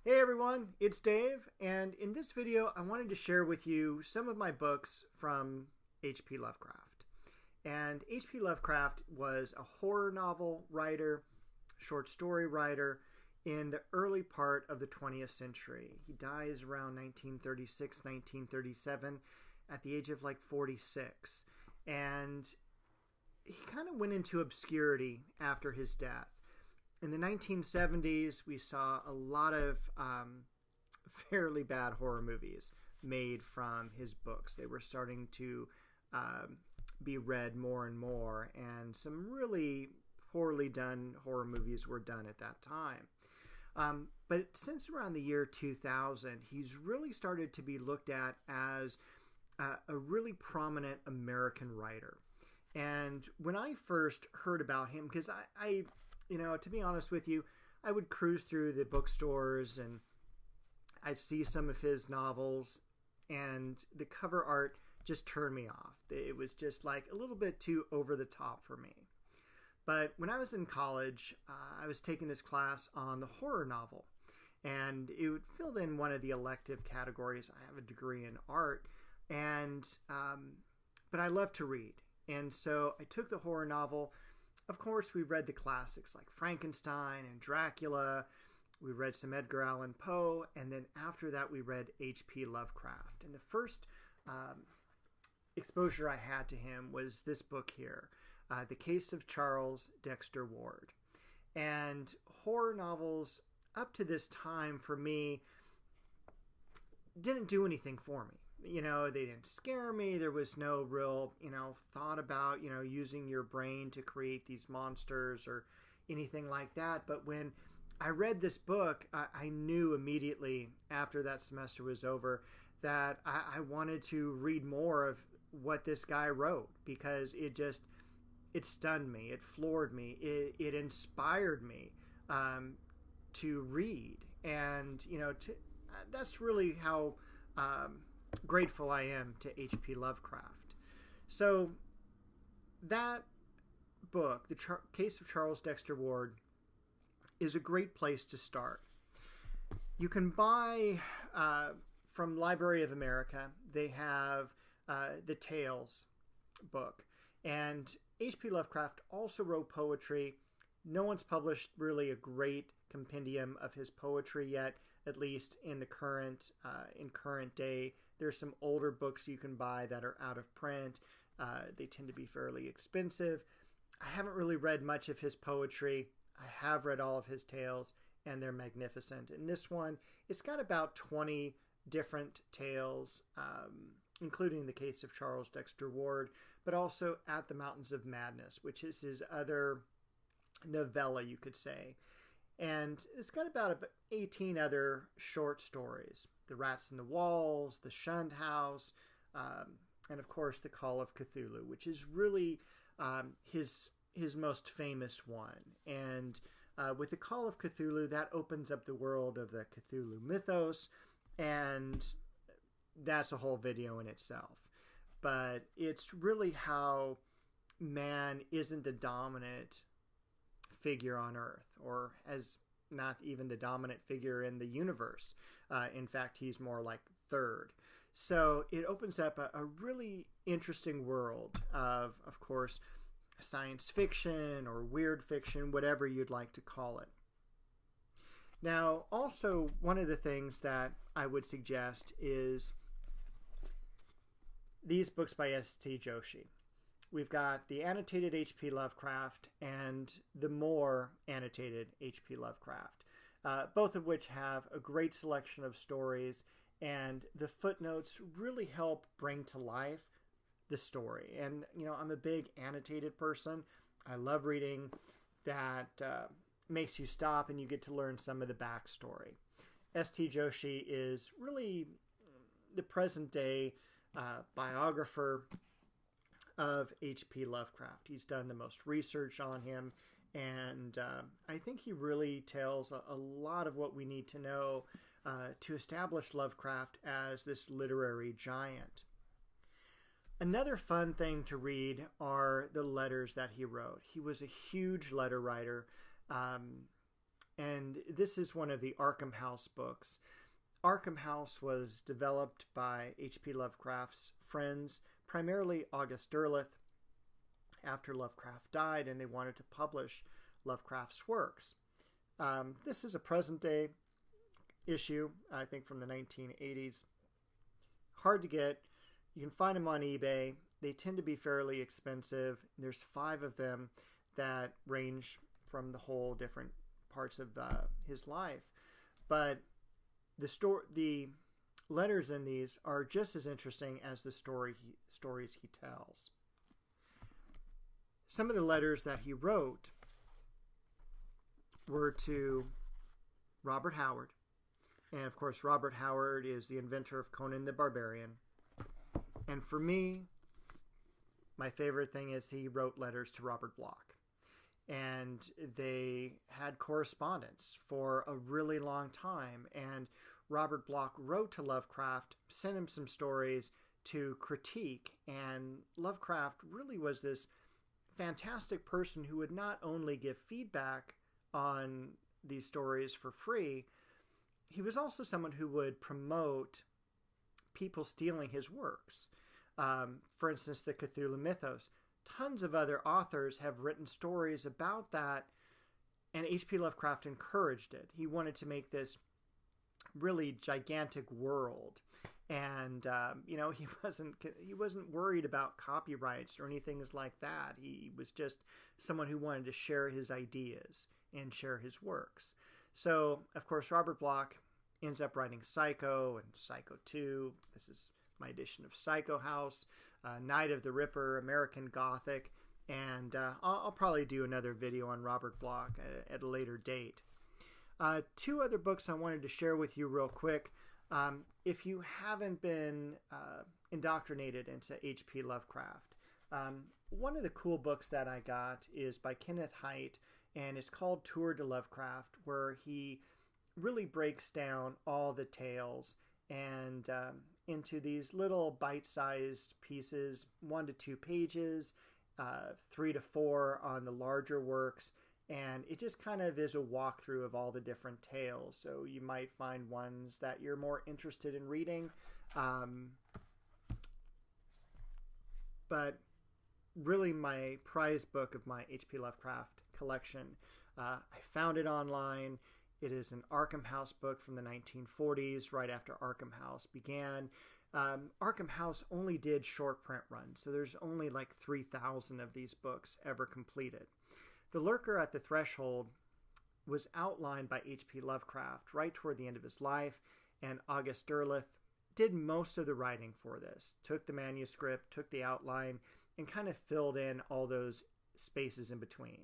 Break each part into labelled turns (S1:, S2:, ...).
S1: Hey everyone, it's Dave, and in this video I wanted to share with you some of my books from H.P. Lovecraft. And H.P. Lovecraft was a horror novel writer, short story writer in the early part of the 20th century. He dies around 1936, 1937 at the age of like 46. And he kind of went into obscurity after his death. In the 1970s, we saw a lot of fairly bad horror movies made from his books. They were starting to be read more and more, and some really poorly done horror movies were done at that time. But since around the year 2000, he's really started to be looked at as a really prominent American writer. And when I first heard about him, because I to be honest with you, I would cruise through the bookstores and I'd see some of his novels, and the cover art just turned me off. It was just like a little bit too over the top for me. But when I was in college, I was taking this class on the horror novel, and it filled in one of the elective categories. I have a degree in art, and but I love to read. And so I took the horror novel. Of course, we read the classics like Frankenstein and Dracula. We read some Edgar Allan Poe. And then after that, we read H.P. Lovecraft. And the first exposure I had to him was this book here, The Case of Charles Dexter Ward. And horror novels up to this time for me didn't do anything for me. They didn't scare me. There was no real, thought about, using your brain to create these monsters or anything like that. But when I read this book, I knew immediately after that semester was over that I wanted to read more of what this guy wrote, because it stunned me. It floored me. It inspired me to read. And, that's really how grateful I am to H.P. Lovecraft. So that book, The Case of Charles Dexter Ward, is a great place to start. You can buy from Library of America. They have the Tales book. And H.P. Lovecraft also wrote poetry. No one's published really a great compendium of his poetry yet, at least in the current day. There's some older books you can buy that are out of print. They tend to be fairly expensive. I haven't really read much of his poetry. I have read all of his tales, and they're magnificent. In this one, it's got about 20 different tales, including The Case of Charles Dexter Ward, but also At the Mountains of Madness, which is his other novella, you could say. And it's got about 18 other short stories. The Rats in the Walls, The Shunned House, and of course The Call of Cthulhu, which is really his most famous one. And with The Call of Cthulhu, that opens up the world of the Cthulhu mythos, and that's a whole video in itself. But it's really how man isn't the dominant figure on Earth, or as not even the dominant figure in the universe. In fact, he's more like third. So it opens up a really interesting world of course, science fiction or weird fiction, whatever you'd like to call it. Now, also, one of the things that I would suggest is these books by S.T. Joshi. We've got the annotated H.P. Lovecraft and the more annotated H.P. Lovecraft, both of which have a great selection of stories, and the footnotes really help bring to life the story. And, I'm a big annotated person. I love reading that makes you stop and you get to learn some of the backstory. S.T. Joshi is really the present day biographer of H.P. Lovecraft. He's done the most research on him, and I think he really tells a lot of what we need to know to establish Lovecraft as this literary giant. Another fun thing to read are the letters that he wrote. He was a huge letter writer. and this is one of the Arkham House books. Arkham House was developed by H.P. Lovecraft's friends, primarily August Derleth, after Lovecraft died, and they wanted to publish Lovecraft's works. This is a present-day issue, I think from the 1980s. Hard to get. You can find them on eBay. They tend to be fairly expensive. There's 5 of them that range from the whole different parts of his life. But the letters in these are just as interesting as the stories he tells. Some of the letters that he wrote were to Robert Howard. And of course, Robert Howard is the inventor of Conan the Barbarian. And for me, my favorite thing is he wrote letters to Robert Bloch. And they had correspondence for a really long time. And Robert Bloch wrote to Lovecraft, sent him some stories to critique. And Lovecraft really was this fantastic person who would not only give feedback on these stories for free, he was also someone who would promote people stealing his works. For instance, the Cthulhu mythos. Tons of other authors have written stories about that, and H.P. Lovecraft encouraged it. He wanted to make this really gigantic world, and he wasn't worried about copyrights or anything like that. He was just someone who wanted to share his ideas and share his works. So, of course, Robert Bloch ends up writing Psycho and Psycho 2. This is my edition of Psycho House, Night of the Ripper, American Gothic, and I'll probably do another video on Robert Bloch at a later date. 2 other books I wanted to share with you real quick. If you haven't been indoctrinated into H.P. Lovecraft, one of the cool books that I got is by Kenneth Hite, and it's called Tour de Lovecraft, where he really breaks down all the tales and into these little bite-sized pieces, 1 to 2 pages, 3 to 4 on the larger works, and it just kind of is a walkthrough of all the different tales. So you might find ones that you're more interested in reading, but really my prize book of my H.P. Lovecraft collection. I found it online. It is an Arkham House book from the 1940s, right after Arkham House began. Arkham House only did short print runs, so there's only like 3,000 of these books ever completed. The Lurker at the Threshold was outlined by H.P. Lovecraft right toward the end of his life, and August Derleth did most of the writing for this. Took the manuscript, took the outline, and kind of filled in all those spaces in between.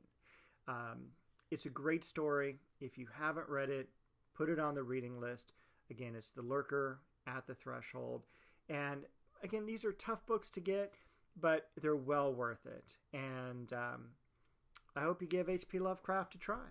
S1: It's a great story. If you haven't read it, put it on the reading list. Again, it's The Lurker at the Threshold. And again, these are tough books to get, but they're well worth it. And I hope you give H.P. Lovecraft a try.